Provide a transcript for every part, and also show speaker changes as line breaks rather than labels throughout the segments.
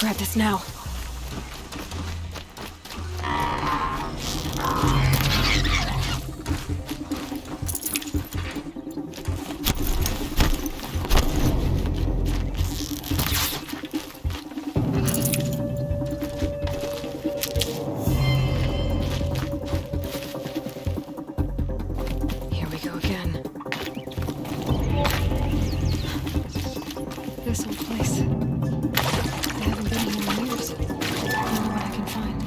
grab this now. Here we go again. This old place. I haven't been here in years. I don't know what I can find.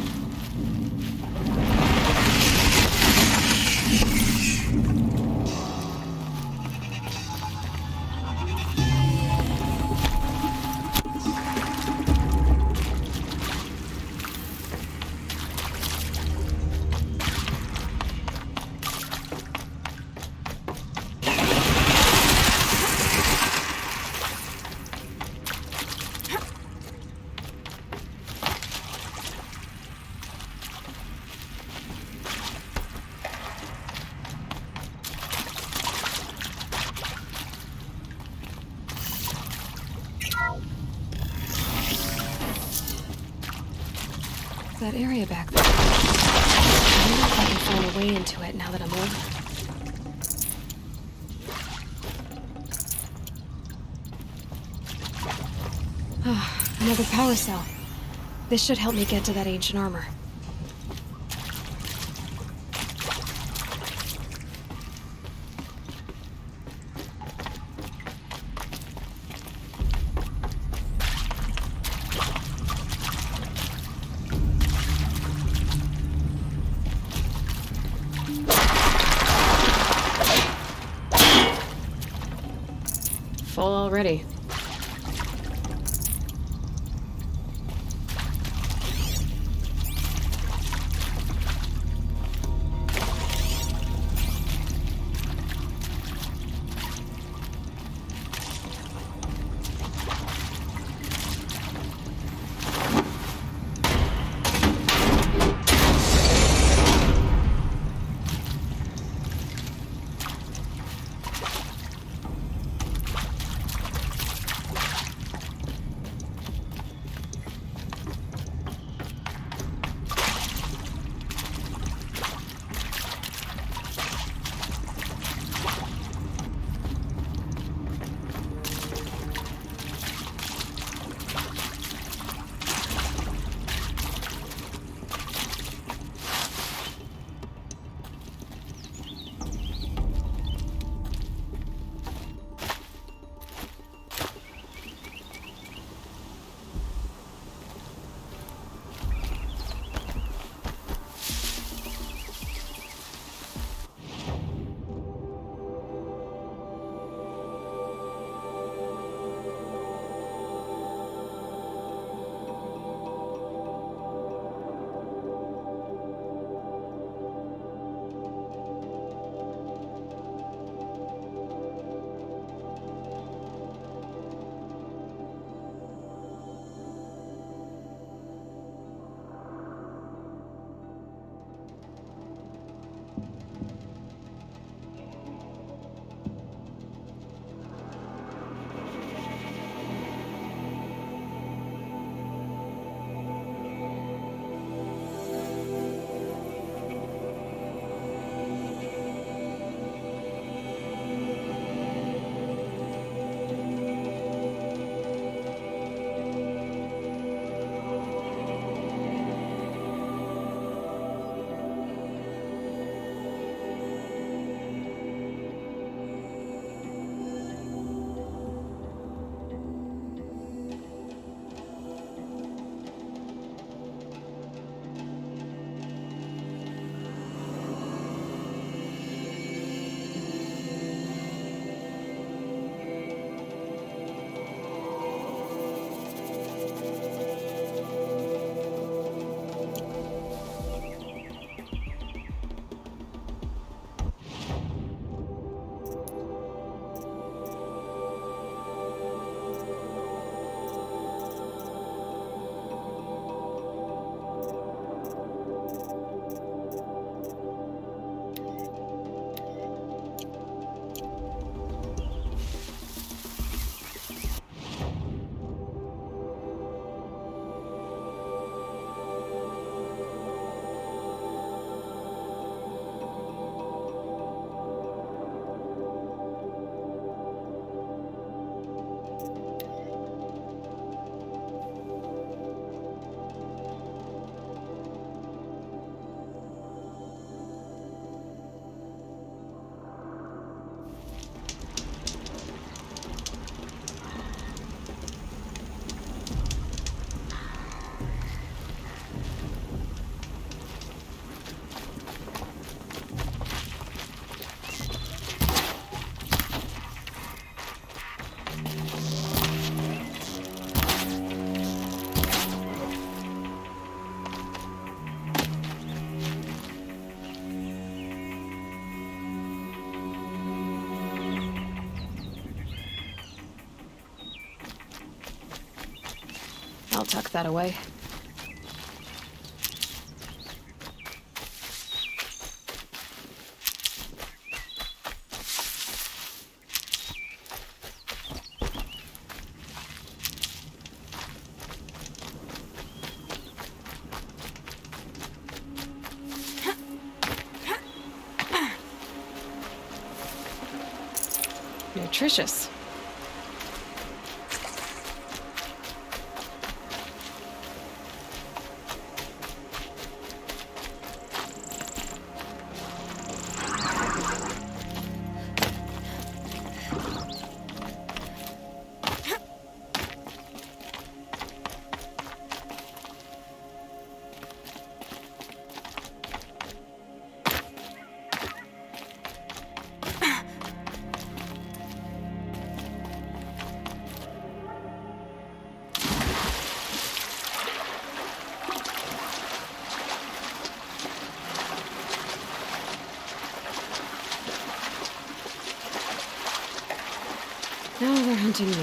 That area back there. I wonder if I can find a way into it now that I'm older. Ah, another power cell. This should help me get to that ancient armor. Full already. I'll tuck that away. Nutritious. Now they're hunting me.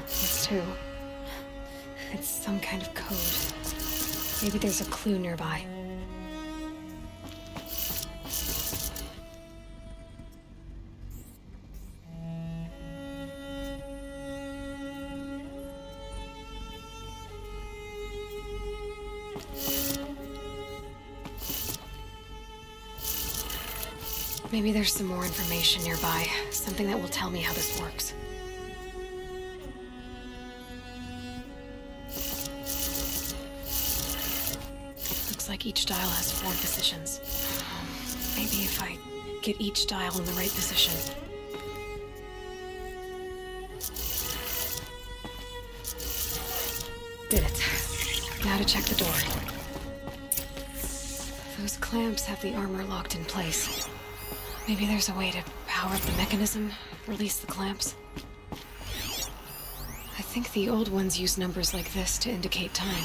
This too. It's some kind of code. Maybe there's a clue nearby. Maybe there's some more information nearby. Something that will tell me how this works. Looks like each dial has 4 positions. Maybe if I get each dial in the right position. Did it. Now to check the door. Those clamps have the armor locked in place. Maybe there's a way to power up the mechanism, release the clamps. I think the old ones use numbers like this to indicate time.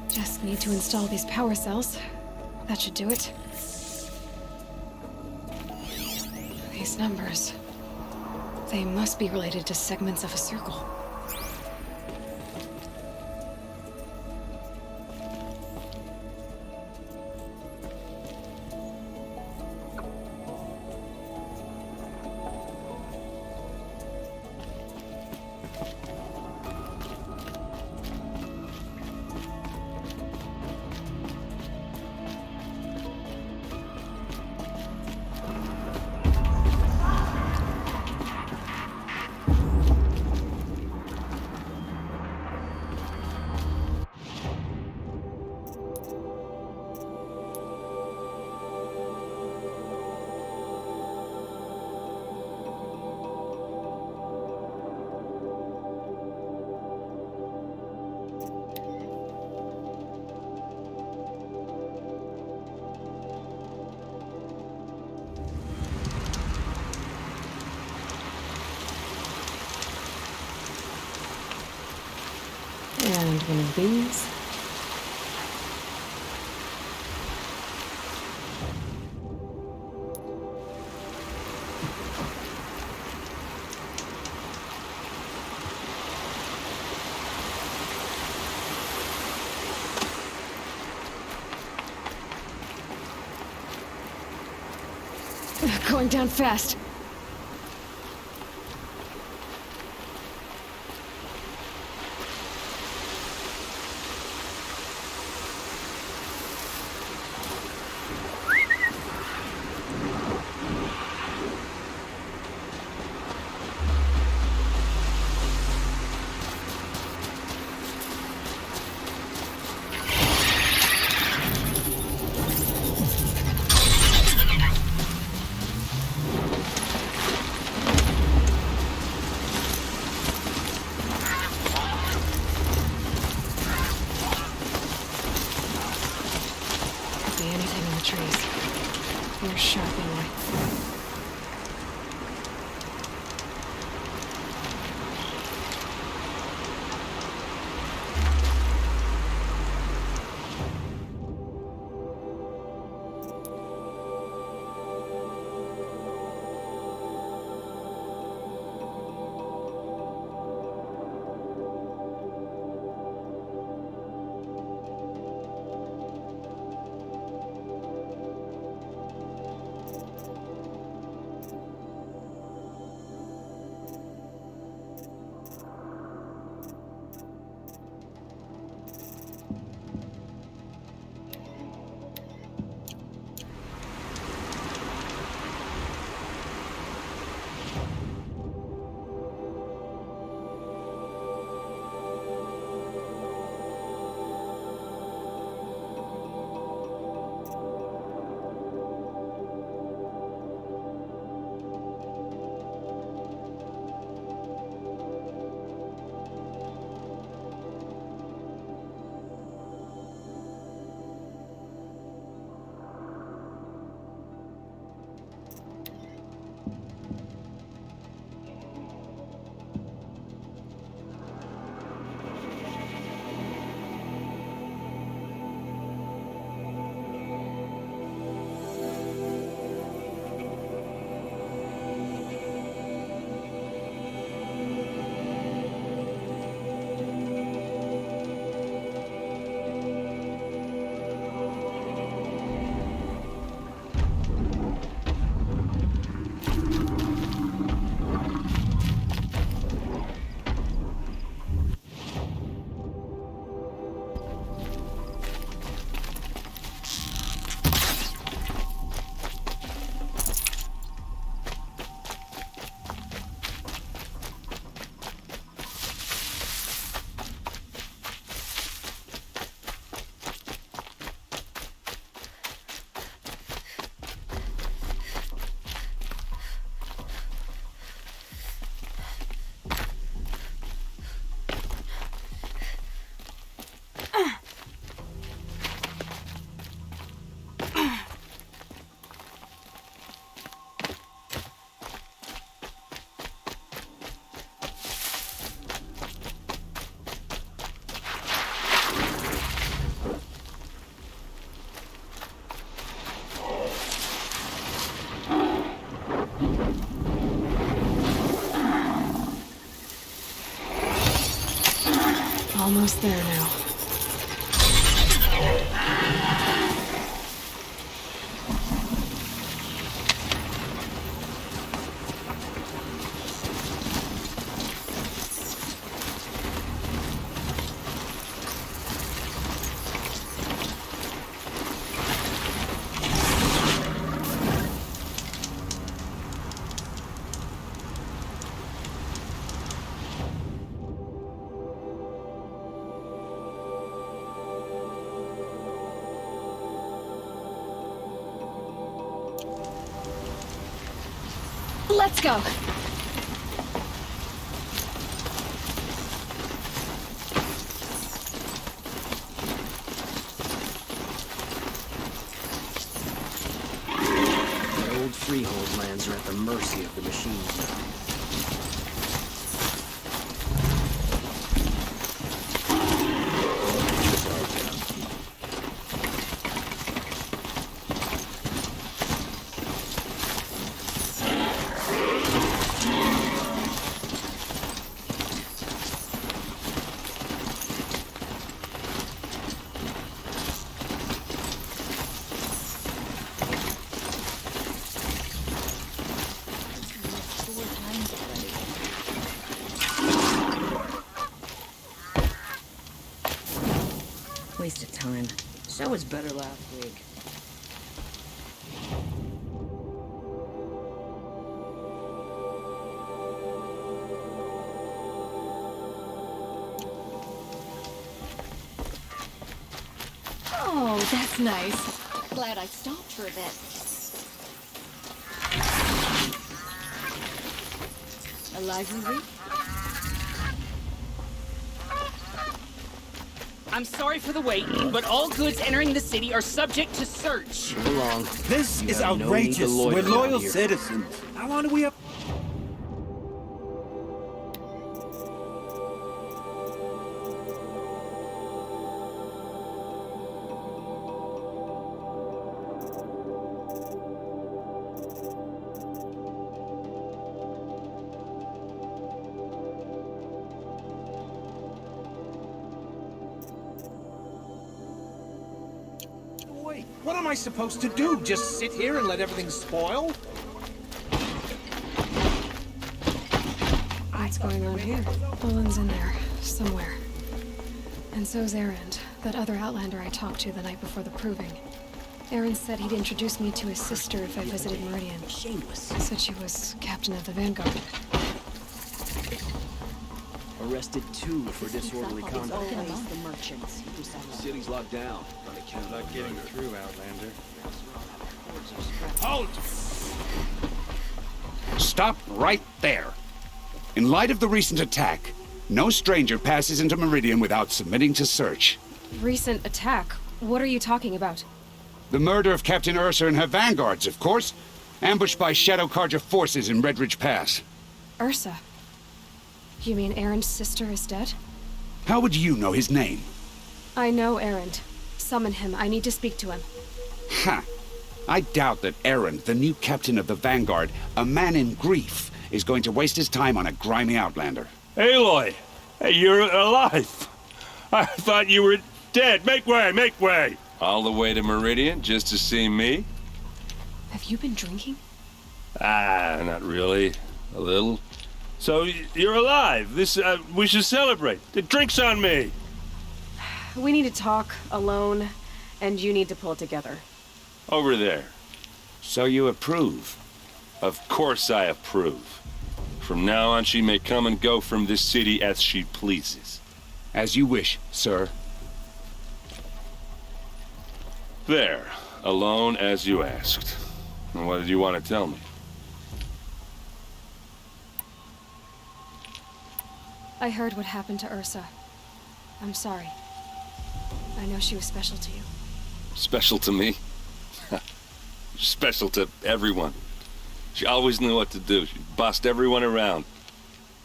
Just need to install these power cells. That should do it. These numbers. They must be related to segments of a circle. And one of these. Going down fast. Almost there now. Let's go.
The old freehold lands are at the mercy of the machines now.
Waste of time. Show was better last week.
Oh, that's nice.
Glad I stopped for a bit. A library?
I'm sorry for the wait, but all goods entering the city are subject to search.
Move along.
This
You
is
have no need to
outrageous.
loiter
We're
around
loyal
here.
citizens. How long do we have? Wait, what am I supposed to do? Just sit here and let everything spoil?
What's going on here? Olin's in there, somewhere. And so's Erend, that other Outlander I talked to the night before the proving. Erend said he'd introduce me to his sister if I visited Meridian.
Shameless.
Said she was captain of the Vanguard.
Arrested two for disorderly conduct.
Always the merchants who sell them.
City's locked down.
Not getting through, Outlander.
Halt!
Stop right there. In light of the recent attack, no stranger passes into Meridian without submitting to search.
Recent attack? What are you talking about?
The murder of Captain Ursa and her vanguards, of course. Ambushed by Shadow Carja forces in Redridge Pass.
Ursa? You mean Erend's sister is dead?
How would you know his name?
I know Erend. Summon him. I need to speak to him.
Ha! I doubt that Erend, the new captain of the Vanguard, a man in grief, is going to waste his time on a grimy Outlander.
Aloy! Hey, you're alive! I thought you were dead. Make way, make way!
All the way to Meridian just to see me?
Have you been drinking?
Ah, not really. A little. So, you're alive. We should celebrate. The drink's on me.
We need to talk, alone, and you need to pull it together.
Over there.
So you approve?
Of course I approve. From now on, she may come and go from this city as she pleases.
As you wish, sir.
There. Alone as you asked. And what did you want to tell me?
I heard what happened to Ursa. I'm sorry. I know she was special to you.
Special to me? Special to everyone. She always knew what to do. She bossed everyone around.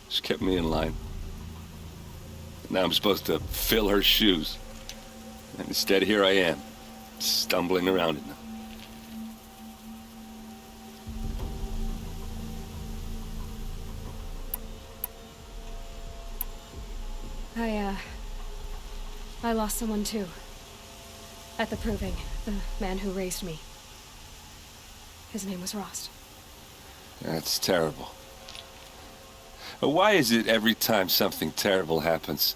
She kept me in line. Now I'm supposed to fill her shoes. And instead, here I am, stumbling around in them.
I lost someone too. At the Proving, the man who raised me. His name was Rost.
That's terrible. But why is it every time something terrible happens,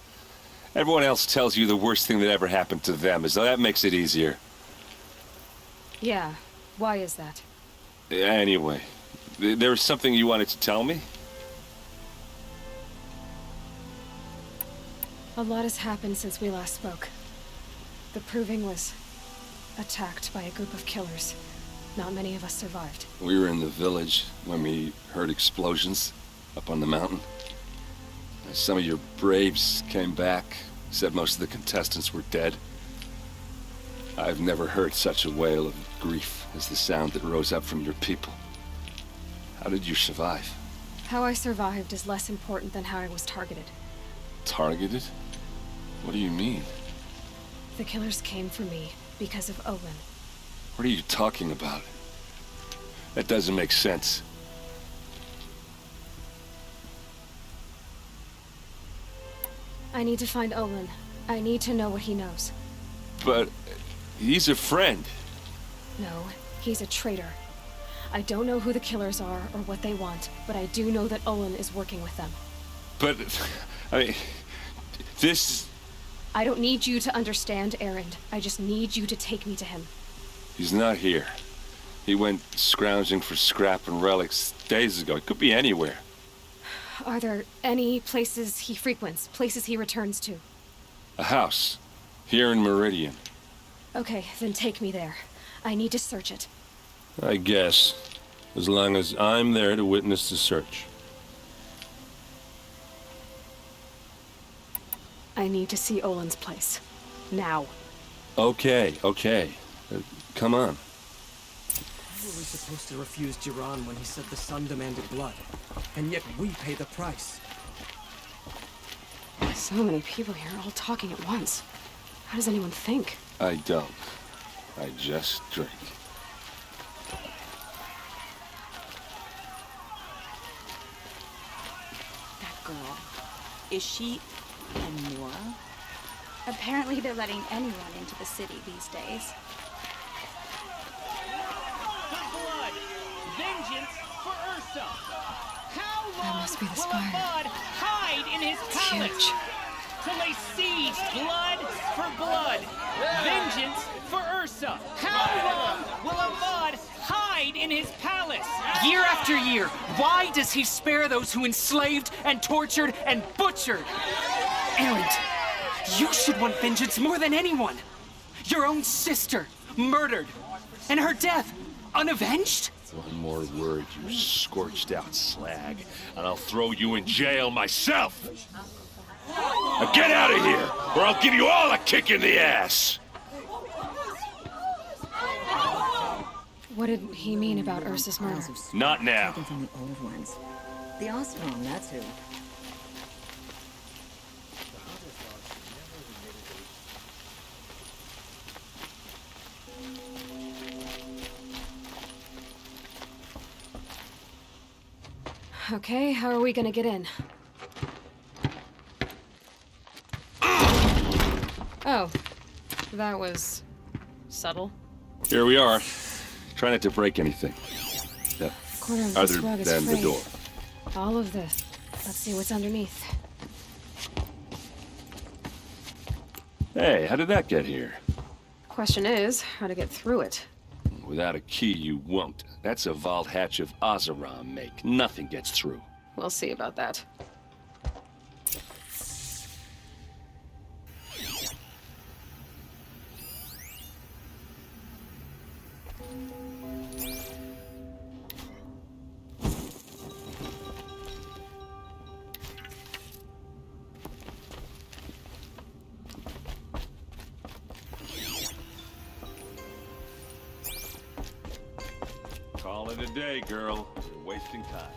everyone else tells you the worst thing that ever happened to them, as though that makes it easier?
Yeah, why is that?
Anyway, there was something you wanted to tell me?
A lot has happened since we last spoke. The Proving was attacked by a group of killers. Not many of us survived.
We were in the village when we heard explosions up on the mountain. Some of your braves came back, said most of the contestants were dead. I've never heard such a wail of grief as the sound that rose up from your people. How did you survive?
How I survived is less important than how I was targeted.
Targeted? What do you mean?
The killers came for me because of Olin.
What are you talking about? That doesn't make sense.
I need to find Olin. I need to know what he knows.
But he's a friend.
No, he's a traitor. I don't know who the killers are or what they want, but I do know that Olin is working with them.
But, I mean, this...
I don't need you to understand, Erend. I just need you to take me to him.
He's not here. He went scrounging for scrap and relics days ago. He could be anywhere.
Are there any places he frequents, places he returns to?
A house. Here in Meridian.
Okay, then take me there. I need to search it.
I guess. As long as I'm there to witness the search.
I need to see Olin's place. Now.
Okay. Come on.
How were we supposed to refuse Jiran when he said the sun demanded blood? And yet we pay the price.
So many people here, all talking at once. How does anyone think?
I don't. I just drink.
That girl. Is she Anora?
Apparently they're letting anyone into the city these days.
The blood! Vengeance for Ursa! How long
That must be the
will
spire.
Ahmad hide in his
It's
palace?
huge.
Till they siege blood for blood. Vengeance for Ursa. How long will Ahmad hide in his palace? Year after year, why does he spare those who enslaved and tortured and butchered? Erend, you should want vengeance more than anyone. Your own sister, murdered. And her death, unavenged?
One more word, you scorched out slag, and I'll throw you in jail myself! Now get out of here, or I'll give you all a kick in the ass!
What did he mean about Ursa's murder?
Piles of scrap
Not now.
taken from the old ones. The Ostrom, that's who.
Okay, how are we gonna get in? Oh, that was subtle.
Here we are. Try not to break anything. Yeah.
Corner of
Other
this rug is
than the
frayed.
door.
All of this. Let's see what's underneath.
Hey, how did that get here?
Question is, how to get through it.
Without a key, you won't. That's a vault hatch of Oseram make. Nothing gets through.
We'll see about that.
Call it a day, girl. You're wasting time.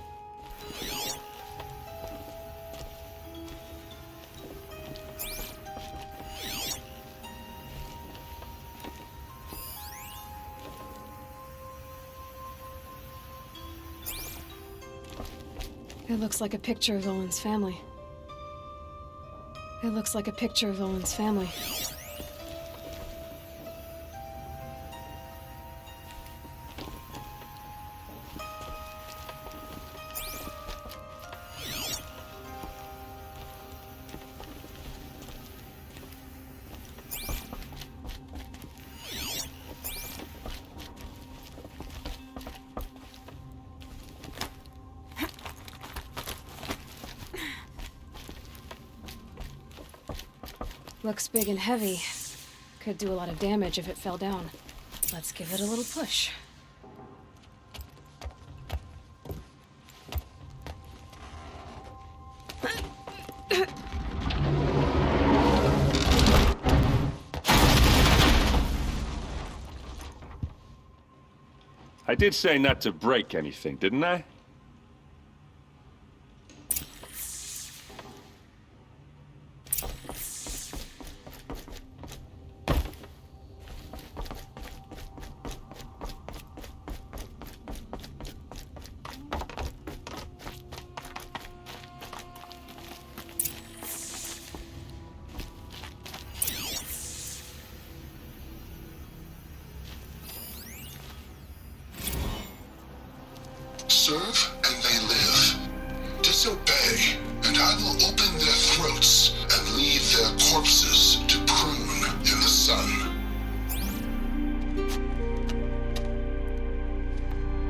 It looks like a picture of Olin's family. It looks like a picture of Olin's family. Looks big and heavy. Could do a lot of damage if it fell down. Let's give it a little push.
I did say not to break anything, didn't I?
Serve and they live. Disobey, and I will open their throats and leave their corpses to prune in the sun.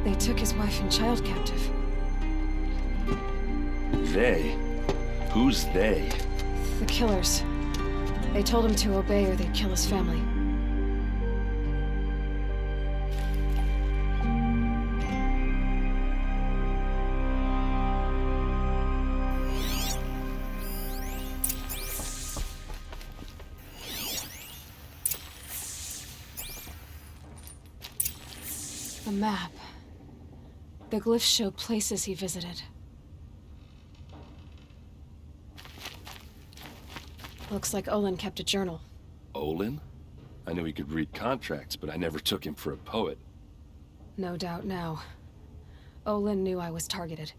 They took his wife and child captive.
They? Who's they?
The killers. They told him to obey or they'd kill his family. A map. The glyphs show places he visited. Looks like Olin kept a journal.
Olin? I knew he could read contracts, but I never took him for a poet.
No doubt now. Olin knew I was targeted.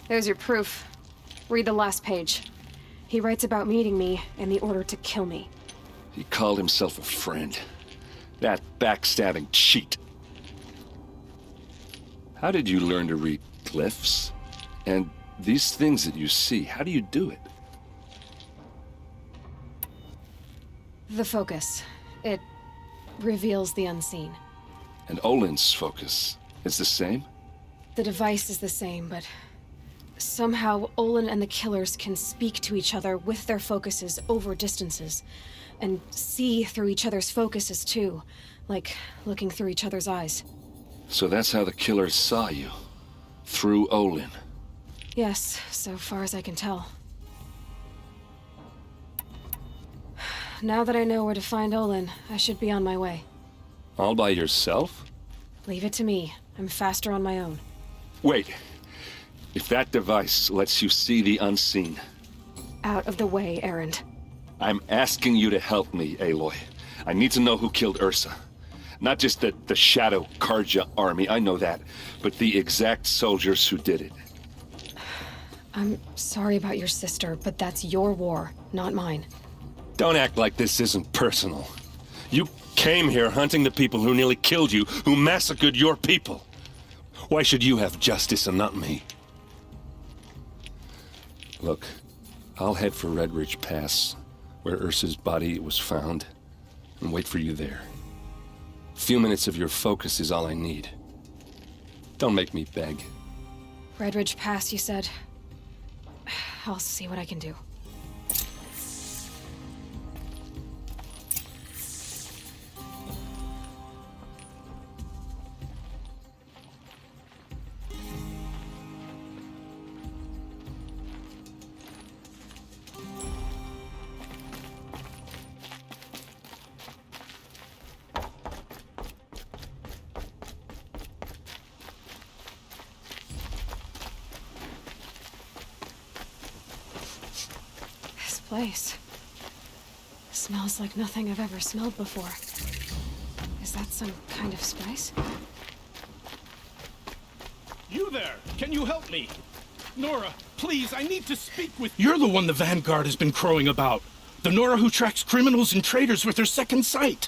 There's your proof. Read the last page. He writes about meeting me and the order to kill me.
He called himself a friend. That backstabbing cheat. How did you learn to read glyphs? And these things that you see, how do you do it?
The focus. It reveals the unseen.
And Olin's focus is the same?
The device is the same, but somehow Olin and the killers can speak to each other with their focuses over distances, and see through each other's focuses too, like looking through each other's eyes.
So that's how the killers saw you? Through Olin?
Yes, so far as I can tell. Now that I know where to find Olin, I should be on my way.
All by yourself?
Leave it to me. I'm faster on my own.
Wait. If that device lets you see the unseen...
Out of the way, Erend.
I'm asking you to help me, Aloy. I need to know who killed Ursa. Not just the Shadow Karja army, I know that, but the exact soldiers who did it.
I'm sorry about your sister, but that's your war, not mine.
Don't act like this isn't personal. You came here hunting the people who nearly killed you, who massacred your people. Why should you have justice and not me? Look, I'll head for Red Ridge Pass, where Ursa's body was found, and wait for you there. A few minutes of your focus is all I need. Don't make me beg.
Red Ridge Pass, you said? I'll see what I can do. Place. Smells like nothing I've ever smelled before. Is that some kind of spice?
You there! Can you help me? Nora, please, I need to speak with... You're the one the Vanguard has been crowing about. The Nora who tracks criminals and traitors with her second sight.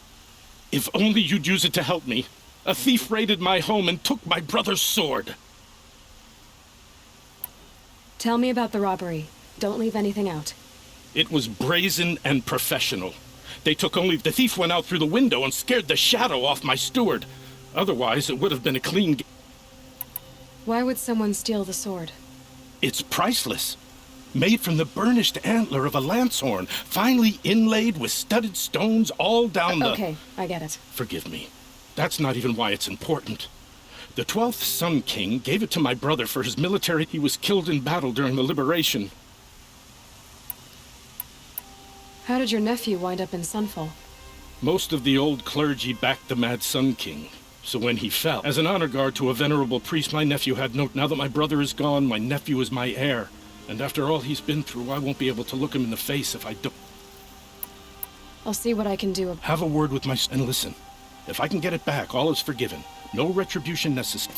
If only you'd use it to help me. A thief raided my home and took my brother's sword.
Tell me about the robbery. Don't leave anything out.
It was brazen and professional. They took only... The thief went out through the window and scared the shadow off my steward. Otherwise, it would have been a clean...
Why would someone steal the sword?
It's priceless. Made from the burnished antler of a lancehorn, finely inlaid with studded stones all down the...
Okay, I get it.
Forgive me. That's not even why it's important. The 12th Sun King gave it to my brother for his military. He was killed in battle during the liberation.
How did your nephew wind up in Sunfall?
Most of the old clergy backed the Mad Sun King. So when he fell, as an honor guard to a venerable priest, my nephew had no... Now that my brother is gone, my nephew is my heir. And after all he's been through, I won't be able to look him in the face if I don't...
I'll see what I can do.
Have a word with my... And listen, if I can get it back, all is forgiven. No retribution necessary.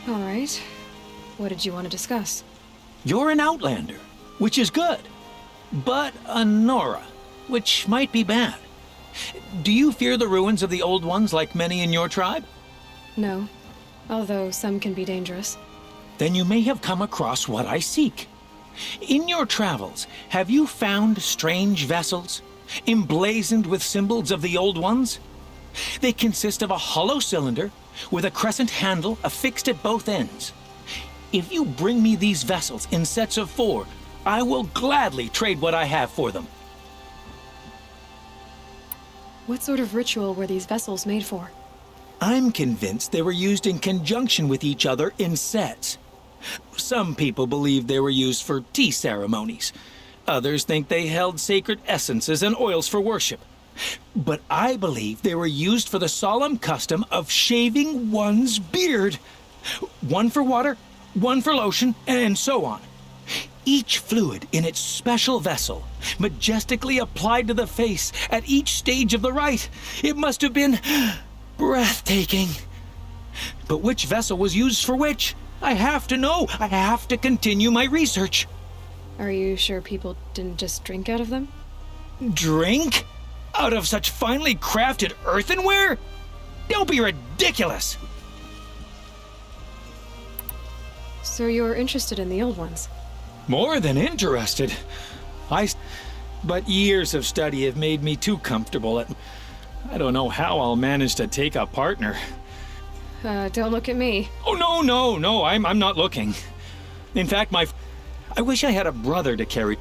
All right. What did you want to discuss?
You're an Outlander, which is good. But a Nora, which might be bad. Do you fear the ruins of the Old Ones like many in your tribe?
No. Although some can be dangerous.
Then you may have come across what I seek. In your travels, have you found strange vessels, emblazoned with symbols of the Old Ones? They consist of a hollow cylinder with a crescent handle affixed at both ends. If you bring me these vessels in sets of 4, I will gladly trade what I have for them.
What sort of ritual were these vessels made for?
I'm convinced they were used in conjunction with each other in sets. Some people believe they were used for tea ceremonies. Others think they held sacred essences and oils for worship. But I believe they were used for the solemn custom of shaving one's beard. One for water, one for lotion, and so on. Each fluid in its special vessel, majestically applied to the face at each stage of the rite. It must have been breathtaking. But which vessel was used for which? I have to know. I have to continue my research.
Are you sure people didn't just drink out of them?
Drink? Out of such finely crafted earthenware? Don't be ridiculous!
So you're interested in the old ones?
More than interested. But years of study have made me too comfortable at... I don't know how I'll manage to take a partner.
Don't look at me.
Oh, no, I'm not looking. In fact, I wish I had a brother to carry...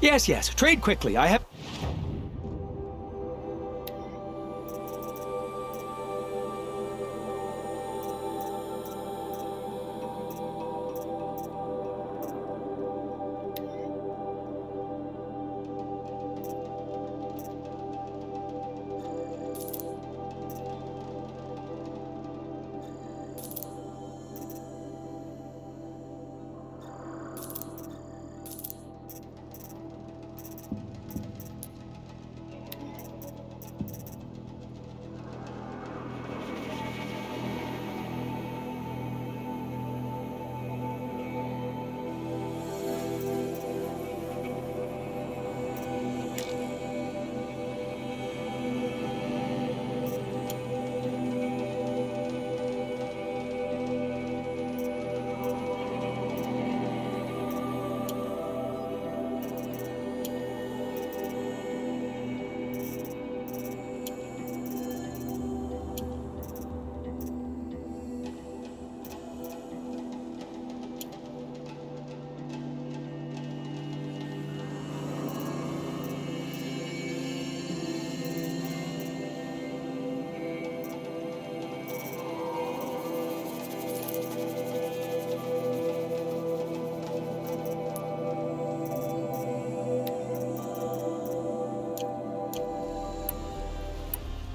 Yes, trade quickly. I have...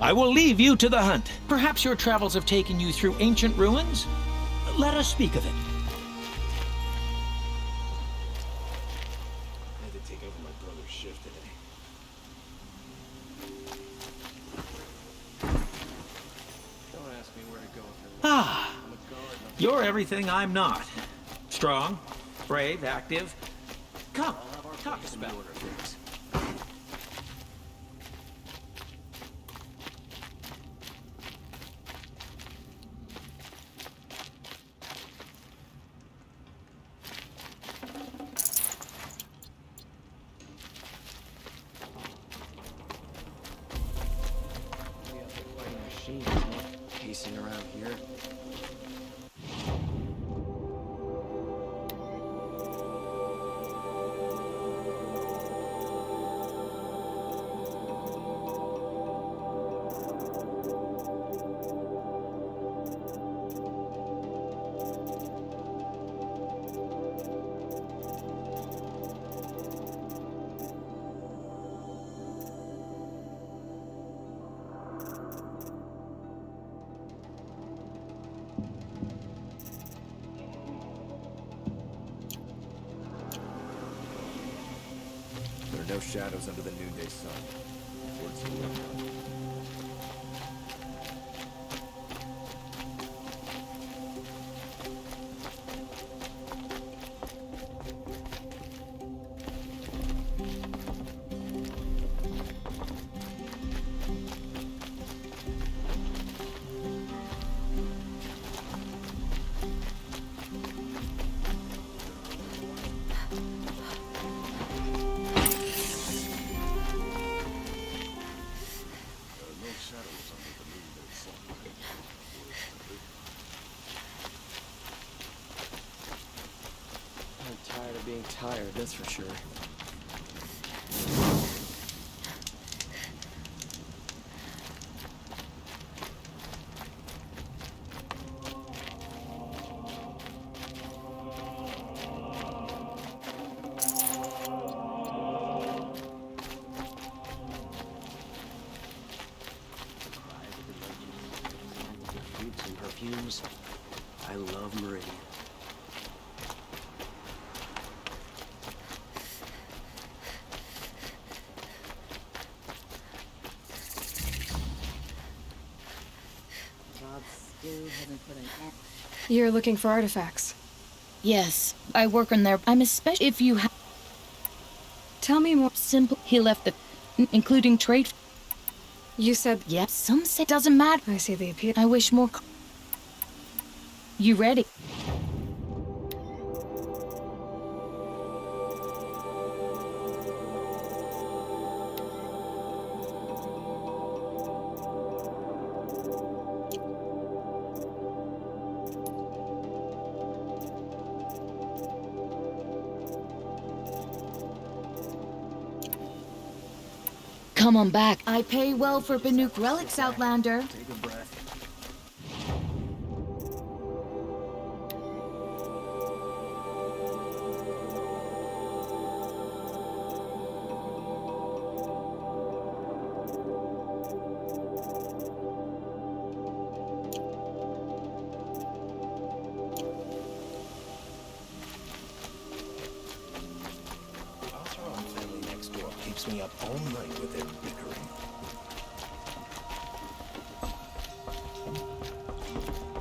I will leave you to the hunt. Perhaps your travels have taken you through ancient ruins? Let us speak of it.
I had to take over my brother's shift today.
Don't ask me where to go with it.
Ah, you're everything I'm not. Strong, brave, active. Come, talk about things.
Machines pacing around here. There are no shadows under the noonday sun. Words to work on. I'm tired of being tired, that's for sure. Foods and perfumes. I love Meridian.
You're looking for artifacts.
Yes, I work in there. I'm especially if you have.
Tell me more.
Simple. He left the, including trade.
You said.
Yep. Some say doesn't matter.
I see the appeal.
I wish more. You ready? Come on back. I pay well for Banuk relics, Outlander.
Take a breath.
Oseram family next door keeps me up all night with their bickering.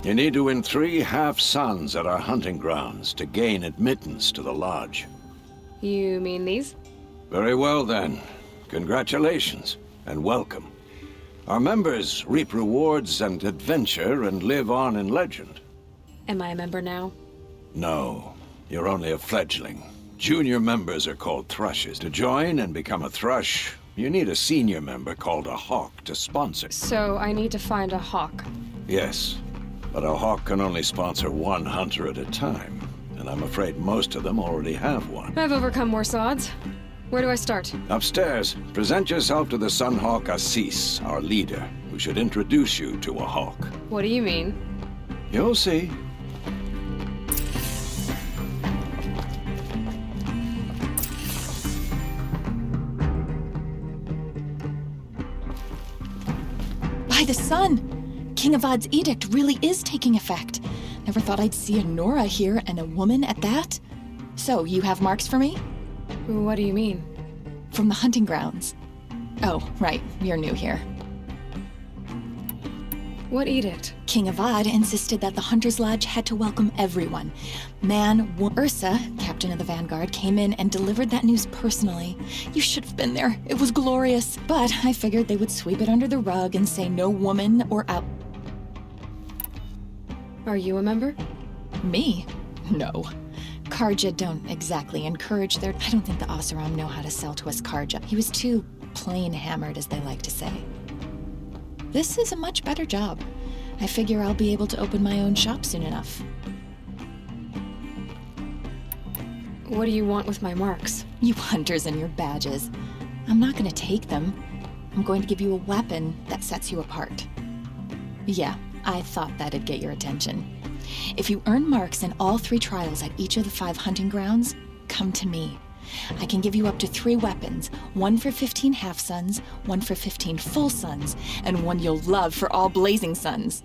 You need to win 3 half-suns at our hunting grounds to gain admittance to the lodge.
You mean these?
Very well, then. Congratulations, and welcome. Our members reap rewards and adventure and live on in legend.
Am I a member now?
No, you're only a fledgling. Junior members are called thrushes. To join and become a thrush, you need a senior member called a hawk to sponsor.
So I need to find a hawk.
Yes, but a hawk can only sponsor 1 hunter at a time, and I'm afraid most of them already have one.
I've overcome worse odds. Where do I start?
Upstairs, present yourself to the Sunhawk Assis, our leader, who should introduce you to a hawk.
What do you mean?
You'll see.
By the sun! King Avad's edict really is taking effect. Never thought I'd see a Nora here, and a woman at that. So, you have marks for me?
What do you mean?
From the hunting grounds. Oh, right, you're new here.
What edict?
King Avad insisted that the Hunter's Lodge had to welcome everyone. Man, Ursa, captain of the Vanguard, came in and delivered that news personally. You should have been there. It was glorious. But I figured they would sweep it under the rug and say no woman or out.
Are you a member?
Me? No. Karja don't exactly encourage their... I don't think the Oseram know how to sell to us Karja. He was too plain hammered, as they like to say. This is a much better job. I figure I'll be able to open my own shop soon enough.
What do you want with my marks?
You hunters and your badges. I'm not gonna take them. I'm going to give you a weapon that sets you apart. Yeah, I thought that'd get your attention. If you earn marks in all 3 trials at each of the 5 hunting grounds, come to me. I can give you up to 3 weapons, 1 for 15 half-suns, 1 for 15 full suns, and 1 you'll love for all blazing suns.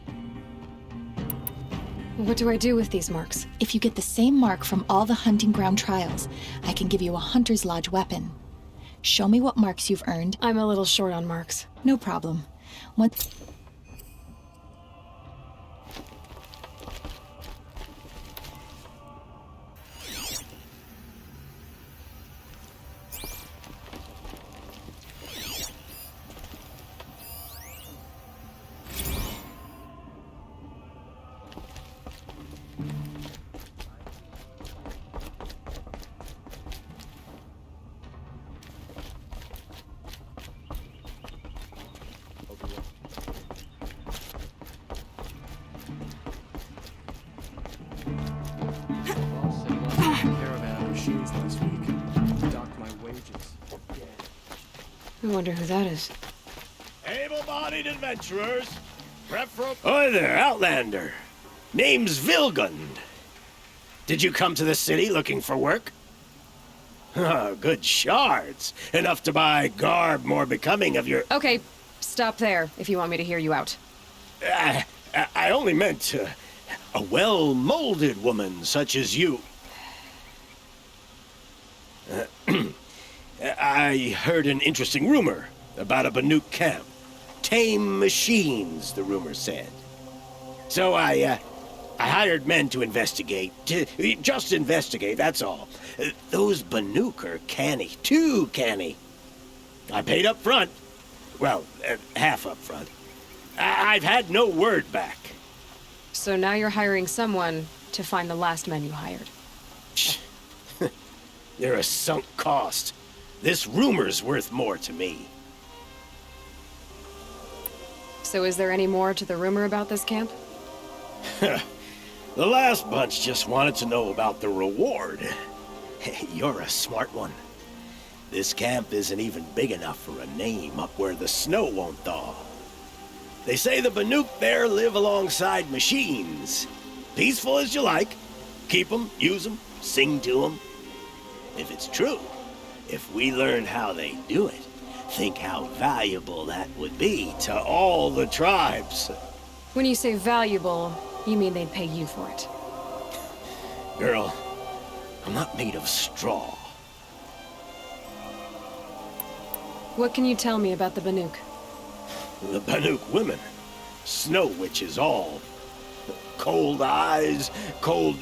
What do I do with these marks?
If you get the same mark from all the hunting ground trials, I can give you a Hunter's Lodge weapon. Show me what marks you've earned.
I'm a little short on marks.
No problem. Once...
I wonder who that is.
Able-bodied adventurers, preferable... Oi there, Outlander. Name's Vilgund. Did you come to the city looking for work? Oh, good shards. Enough to buy garb more becoming of your...
Okay, stop there if you want me to hear you out.
I only meant a well-molded woman such as you. I heard an interesting rumor about a Banuk camp. Tame machines, the rumor said. So I hired men to investigate. Just investigate, that's all. Those Banuk are canny, too canny. I paid up front. Well, half up front. I've had no word back.
So now you're hiring someone to find the last men you hired.
They're a sunk cost. This rumor's worth more to me.
So is there any more to the rumor about this camp?
The last bunch just wanted to know about the reward. You're a smart one. This camp isn't even big enough for a name up where the snow won't thaw. They say the Banuk there live alongside machines. Peaceful as you like. Keep them, use them, sing to them. If it's true, if we learned how they do it, think how valuable that would be to all the tribes.
When you say valuable, you mean they'd pay you for it.
Girl, I'm not made of straw.
What can you tell me about the Banuk?
The Banuk women. Snow witches all. Cold eyes, cold...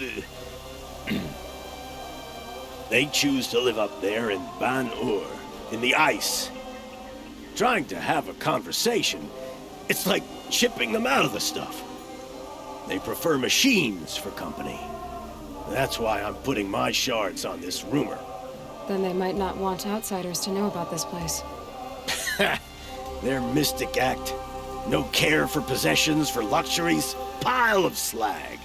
They choose to live up there in Ban-Ur, in the ice. Trying to have a conversation, it's like chipping them out of the stuff. They prefer machines for company. That's why I'm putting my shards on this rumor.
Then they might not want outsiders to know about this place.
Their mystic act. No care for possessions, for luxuries. Pile of slag.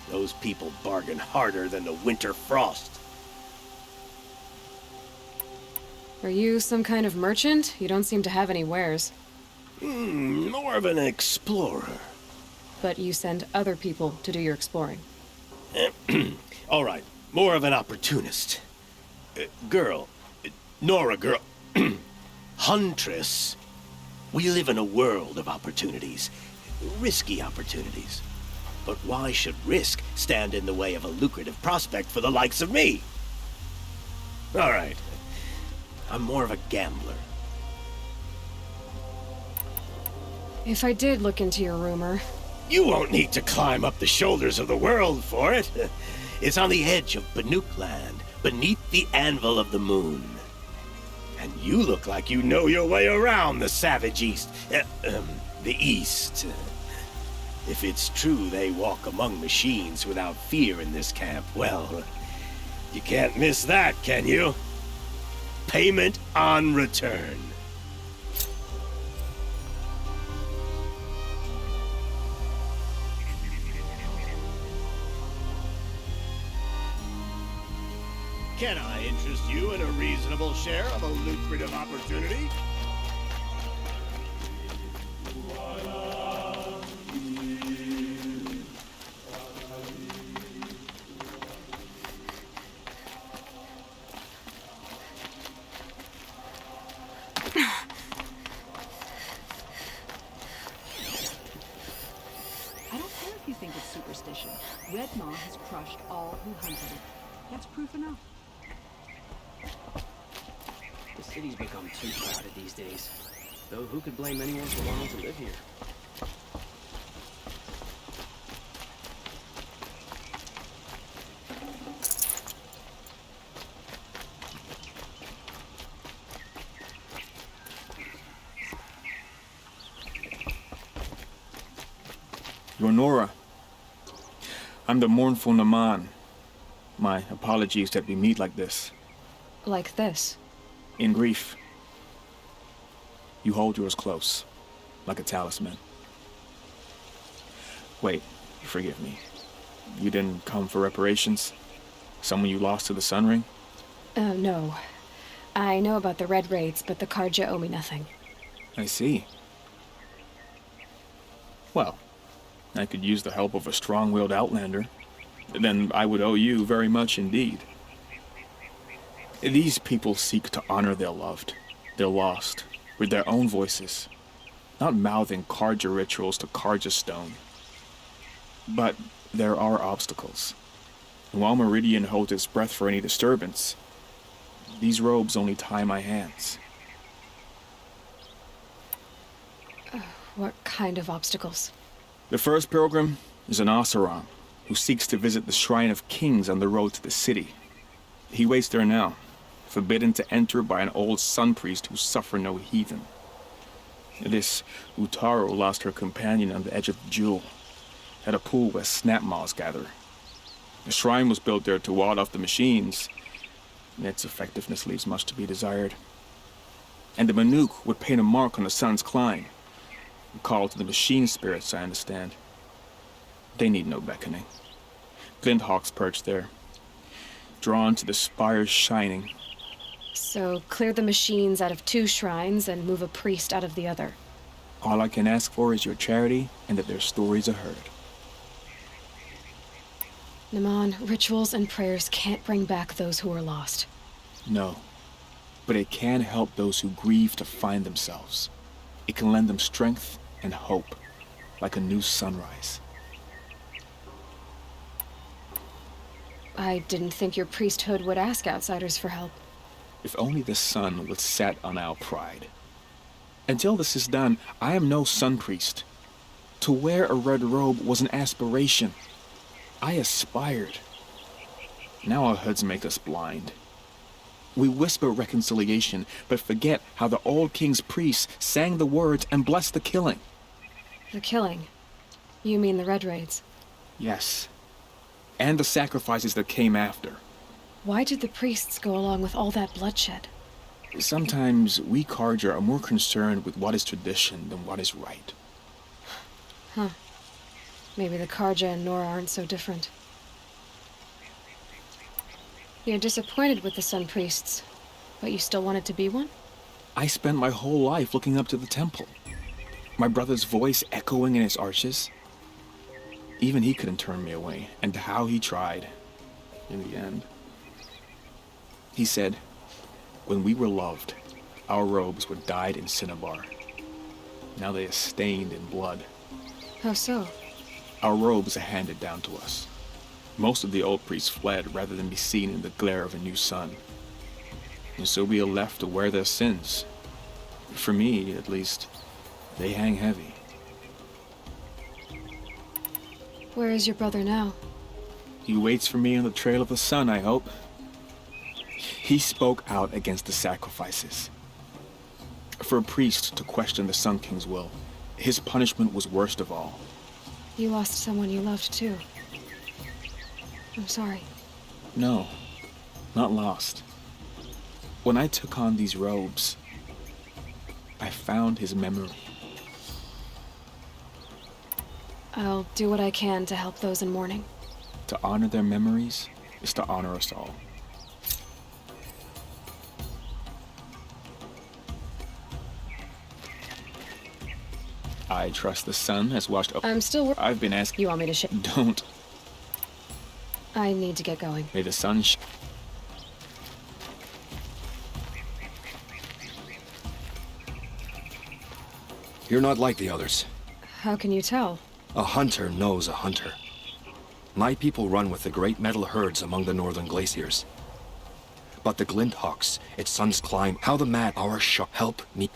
Those people bargain harder than the winter frost.
Are you some kind of merchant? You don't seem to have any wares.
More of an explorer.
But you send other people to do your exploring.
All right, more of an opportunist. Girl, Nora girl, Huntress. We live in a world of opportunities. Risky opportunities. But why should risk stand in the way of a lucrative prospect for the likes of me? All right. I'm more of a gambler.
If I did look into your rumor...
You won't need to climb up the shoulders of the world for it. It's on the edge of Banuk land, beneath the anvil of the moon. And you look like you know your way around the savage east. The east. If it's true they walk among machines without fear in this camp, well, you can't miss that, can you? Payment on return. Can I interest you in a reasonable share of a lucrative opportunity?
I don't care if you think it's superstition. Red Maw has crushed all who hunted it. That's proof enough.
The city's become too crowded these days. Though who could blame anyone for wanting to live here?
You're Nora. I'm the mournful Naman. My apologies that we meet like this.
Like this?
In grief. You hold yours close, like a talisman. Wait, forgive me. You didn't come for reparations? Someone you lost to the Sun Ring?
No. I know about the Red Raids, but the Carja owe me nothing.
I see. Well, I could use the help of a strong-willed outlander. Then I would owe you very much indeed. These people seek to honor their loved, their lost, with their own voices, not mouthing Carja rituals to Carja stone. But there are obstacles. And while Meridian holds its breath for any disturbance, these robes only tie my hands.
What kind of obstacles?
The first pilgrim is an Oseram, who seeks to visit the Shrine of Kings on the road to the city. He waits there now, forbidden to enter by an old sun priest who suffer no heathen. This Utaru lost her companion on the edge of the Jewel, at a pool where snap moths gather. The shrine was built there to ward off the machines, and its effectiveness leaves much to be desired. And the Banuk would paint a mark on the sun's climb, a call to the machine spirits, I understand. They need no beckoning. Glinthawks perch there, drawn to the spires shining.
So clear the machines out of 2 shrines and move a priest out of the other.
All I can ask for is your charity and that their stories are heard.
Naman, rituals and prayers can't bring back those who are lost.
No, but it can help those who grieve to find themselves. It can lend them strength and hope, like a new sunrise.
I didn't think your priesthood would ask outsiders for help.
If only the sun would set on our pride. Until this is done, I am no sun priest. To wear a red robe was an aspiration. I aspired. Now our hoods make us blind. We whisper reconciliation, but forget how the old king's priests sang the words and blessed the killing.
The killing? You mean the Red Raids?
Yes. And the sacrifices that came after.
Why did the priests go along with all that bloodshed?
Sometimes we Carja are more concerned with what is tradition than what is right.
Huh. Maybe the Carja and Nora aren't so different. You're disappointed with the Sun Priests, but you still wanted to be one?
I spent my whole life looking up to the temple. My brother's voice echoing in its arches. Even he couldn't turn me away, and how he tried, in the end. He said, when we were loved, our robes were dyed in cinnabar. Now they are stained in blood.
How so?
Our robes are handed down to us. Most of the old priests fled rather than be seen in the glare of a new sun. And so we are left to wear their sins. For me, at least, they hang heavy.
Where is your brother now?
He waits for me on the trail of the sun, I hope. He spoke out against the sacrifices. For a priest to question the Sun King's will, his punishment was worst of all.
You lost someone you loved too. I'm sorry.
No, not lost. When I took on these robes, I found his memory.
I'll do what I can to help those in mourning.
To honor their memories is to honor us all. I trust the sun has washed up.
I'm still
I've been asking.
You want me to
Don't.
I need to get going.
May the sun
You're not like the others.
How can you tell?
A hunter knows a hunter. My people run with the great metal herds among the northern glaciers. But the glint hawks, its sons climb. How the mad our shop help me.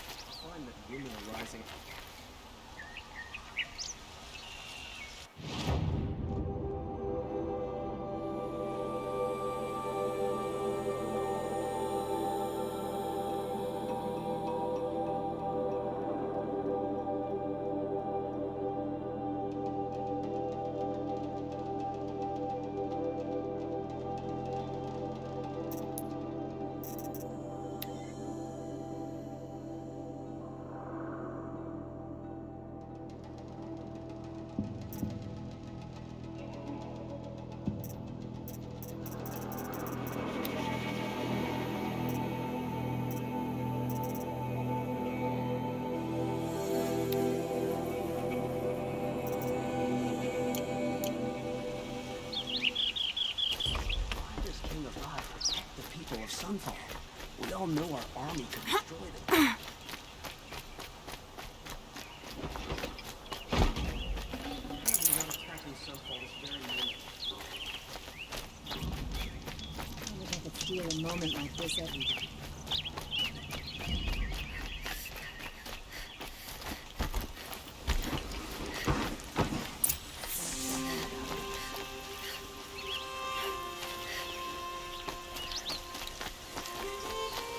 Sunfall. We all know our army could destroy them.
I could feel a moment like this every day.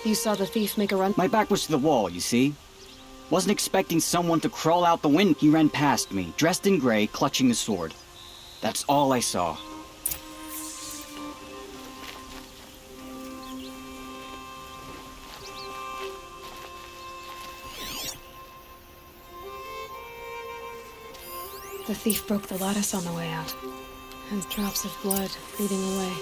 You saw the thief make a run?
My back was to the wall, you see? Wasn't expecting someone to crawl out the window. He ran past me, dressed in gray, clutching the sword. That's all I saw.
The thief broke the lattice on the way out, and drops of blood leading away.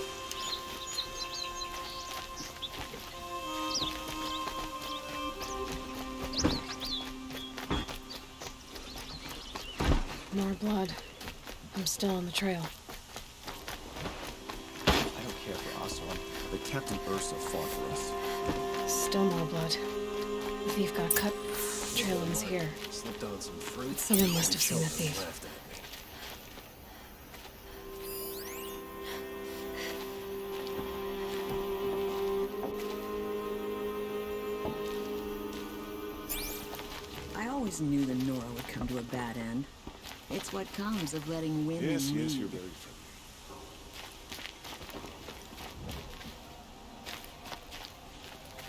More blood. I'm still on the trail.
I don't care for Oseram, but Captain Ursa fought for us.
Still more blood. The thief got cut. The trail ends here.
Slipped on some fruit.
Someone must have seen the thief.
I always knew the Nora would come to a bad end. It's what comes of letting women lead.
Yes, you're very friendly.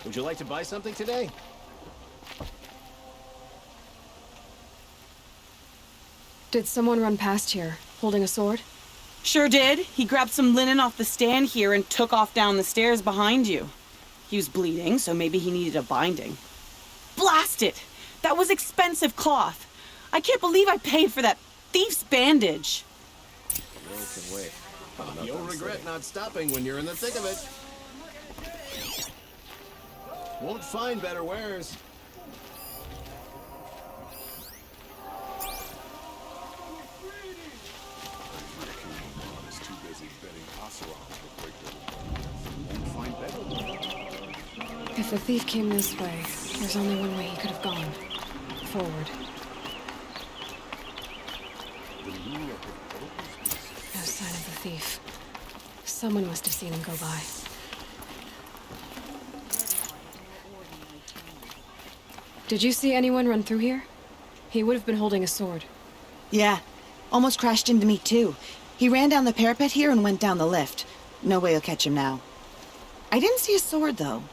Would you like to buy something today?
Did someone run past here, holding a sword?
Sure did. He grabbed some linen off the stand here and took off down the stairs behind you. He was bleeding, so maybe he needed a binding. Blast it! That was expensive cloth. I can't believe I paid for that thief's bandage.
No can wait. You'll regret not stopping when you're in the thick of it. Won't find better wares.
If the thief came this way, there's only one way he could have gone. Forward. No sign of the thief. Someone must have seen him go by. Did you see anyone run through here? He would have been holding a sword.
Yeah. Almost crashed into me, too. He ran down the parapet here and went down the lift. No way you'll catch him now. I didn't see a sword, though.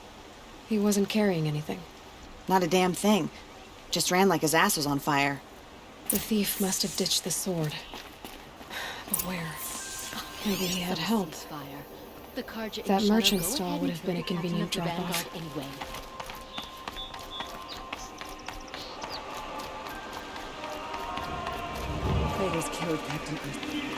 He wasn't carrying anything.
Not a damn thing. Just ran like his ass was on fire.
The thief must have ditched the sword. But where? Maybe he had help. That merchant stall would have been a convenient drop-off.
Anyway.
Kratos killed Captain Earth.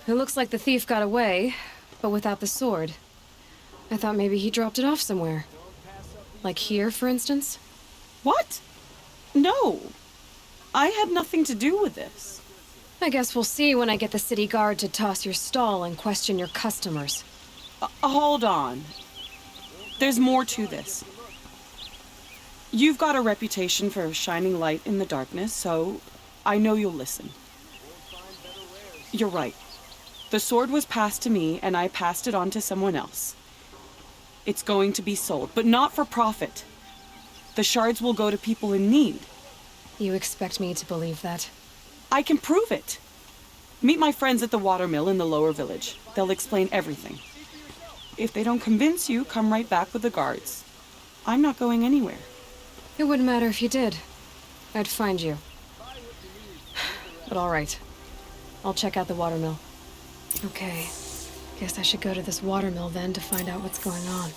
It looks like the thief got away, but without the sword. I thought maybe he dropped it off somewhere. Like here, for instance?
What? No. I had nothing to do with this.
I guess we'll see when I get the city guard to toss your stall and question your customers.
Hold on. There's more to this. You've got a reputation for shining light in the darkness, so I know you'll listen. You're right. The sword was passed to me, and I passed it on to someone else. It's going to be sold, but not for profit. The shards will go to people in need.
You expect me to believe that?
I can prove it. Meet my friends at the watermill in the lower village. They'll explain everything. If they don't convince you, come right back with the guards. I'm not going anywhere.
It wouldn't matter if you did. I'd find you. But all right. I'll check out the watermill. Okay. Guess I should go to this watermill then to find out what's going on.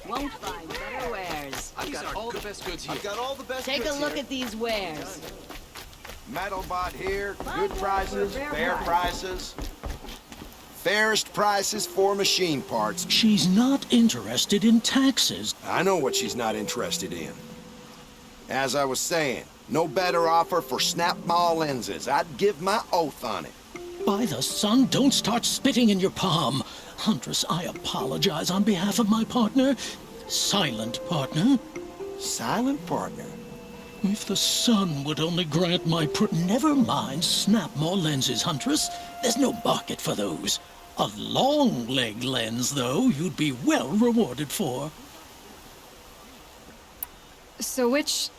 Won't find better wares.
I've got all the best goods here.
I've got all the best Take a look at these wares.
Metalbot here, good prices, fair prices. Fairest prices for machine parts.
She's not interested in taxes.
I know what she's not interested in. As I was saying, no better offer for snap-maw lenses. I'd give my oath on it.
By the sun, don't start spitting in your palm. Huntress, I apologize on behalf of my partner. Silent partner.
Silent partner?
If the sun would only grant my Never mind snap-maw lenses, Huntress. There's no market for those. A long-leg lens, though, you'd be well rewarded for.
So which,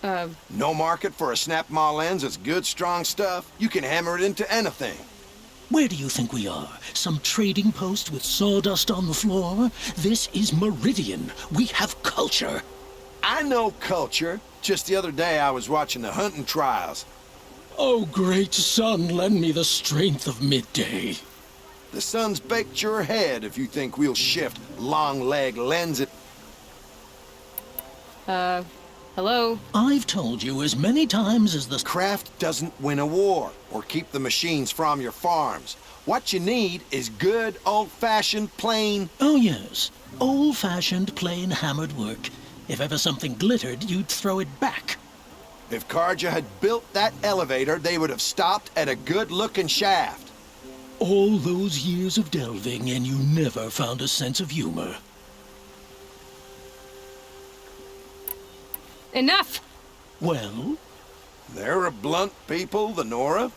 No market for a snap-maw lens that's good, strong stuff? You can hammer it into anything.
Where do you think we are? Some trading post with sawdust on the floor? This is Meridian. We have culture.
I know culture. Just the other day I was watching the hunting trials.
Oh, great sun, lend me the strength of midday.
The sun's baked your head if you think we'll shift long-leg lenses.
Hello?
I've told you as many times as the
craft doesn't win a war or keep the machines from your farms. What you need is good, old-fashioned, plain...
Oh, yes. Old-fashioned, plain hammered work. If ever something glittered, you'd throw it back.
If Karja had built that elevator, they would have stopped at a good-looking shaft.
All those years of delving, and you never found a sense of humor.
Enough!
Well?
They're a blunt people, the Nora.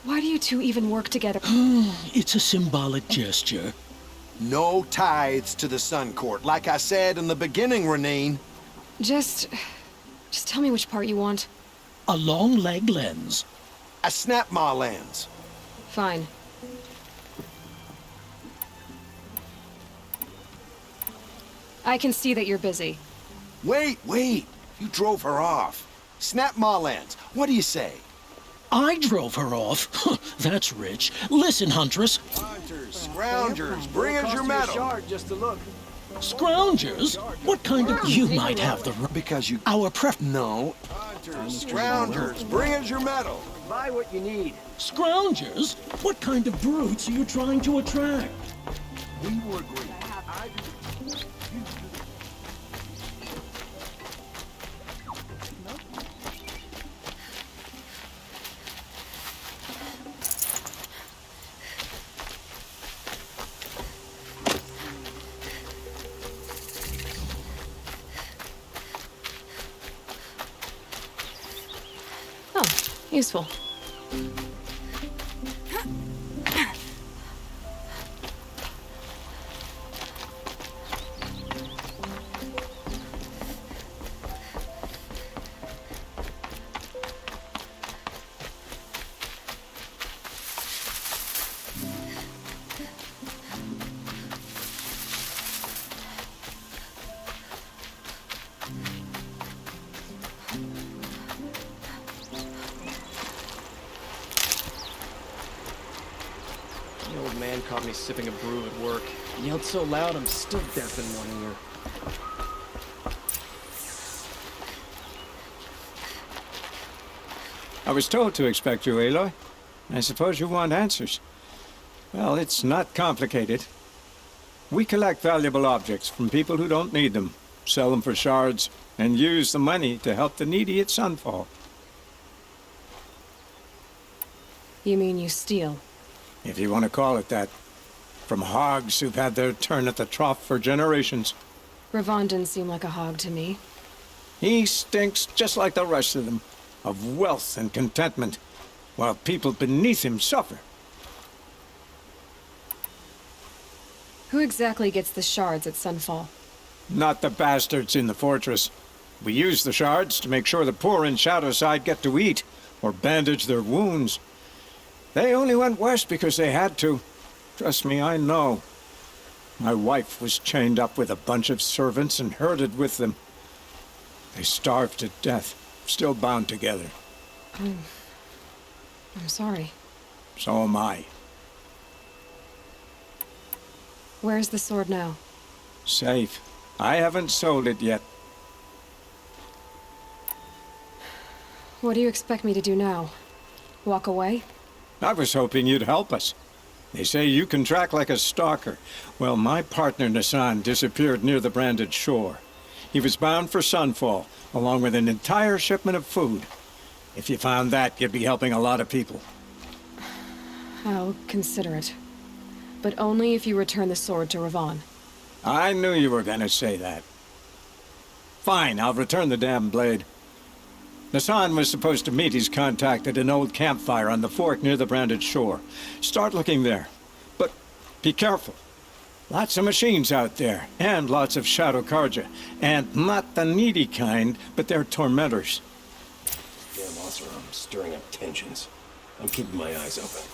Why do you two even work together?
It's a symbolic gesture.
No tithes to the Sun Court. Like I said in the beginning, Renine.
Just tell me which part you want.
A long leg lens.
A snap-maw lens.
Fine. I can see that you're busy.
Wait! You drove her off. Snap-maw lens. What do you say?
I drove her off? That's rich. Listen, Huntress.
Hunters, scroungers, bring us your medal.
Just to look.
Scroungers? What kind of... You might have the...
Because you...
Our
No. Hunters, scroungers, bring us your medal.
Buy what you need.
Scroungers? What kind of brutes are you trying to attract?
We will agree.
Useful.
The old man caught me sipping a brew at work. He yelled so loud I'm still deaf in one ear.
I was told to expect you, Aloy. I suppose you want answers. Well, it's not complicated. We collect valuable objects from people who don't need them, sell them for shards, and use the money to help the needy at Sunfall.
You mean you steal?
If you want to call it that. From hogs who've had their turn at the trough for generations.
Ravon didn't seem like a hog to me.
He stinks just like the rest of them, of wealth and contentment, while people beneath him suffer.
Who exactly gets the shards at Sunfall?
Not the bastards in the fortress. We use the shards to make sure the poor in Shadowside get to eat, or bandage their wounds. They only went west because they had to. Trust me, I know. My wife was chained up with a bunch of servants and herded with them. They starved to death, still bound together.
I'm sorry.
So am I.
Where's the sword now?
Safe. I haven't sold it yet.
What do you expect me to do now? Walk away?
I was hoping you'd help us. They say you can track like a stalker. Well, my partner Nassan disappeared near the branded shore. He was bound for Sunfall, along with an entire shipment of food. If you found that, you'd be helping a lot of people.
I'll consider it. But only if you return the sword to Ravon.
I knew you were gonna say that. Fine, I'll return the damn blade. Nassan was supposed to meet his contact at an old campfire on the fork near the branded shore. Start looking there. But be careful. Lots of machines out there, and lots of Shadow Karja. And not the needy kind, but they're tormentors.
Damn Oseram, stirring up tensions. I'm keeping my eyes open.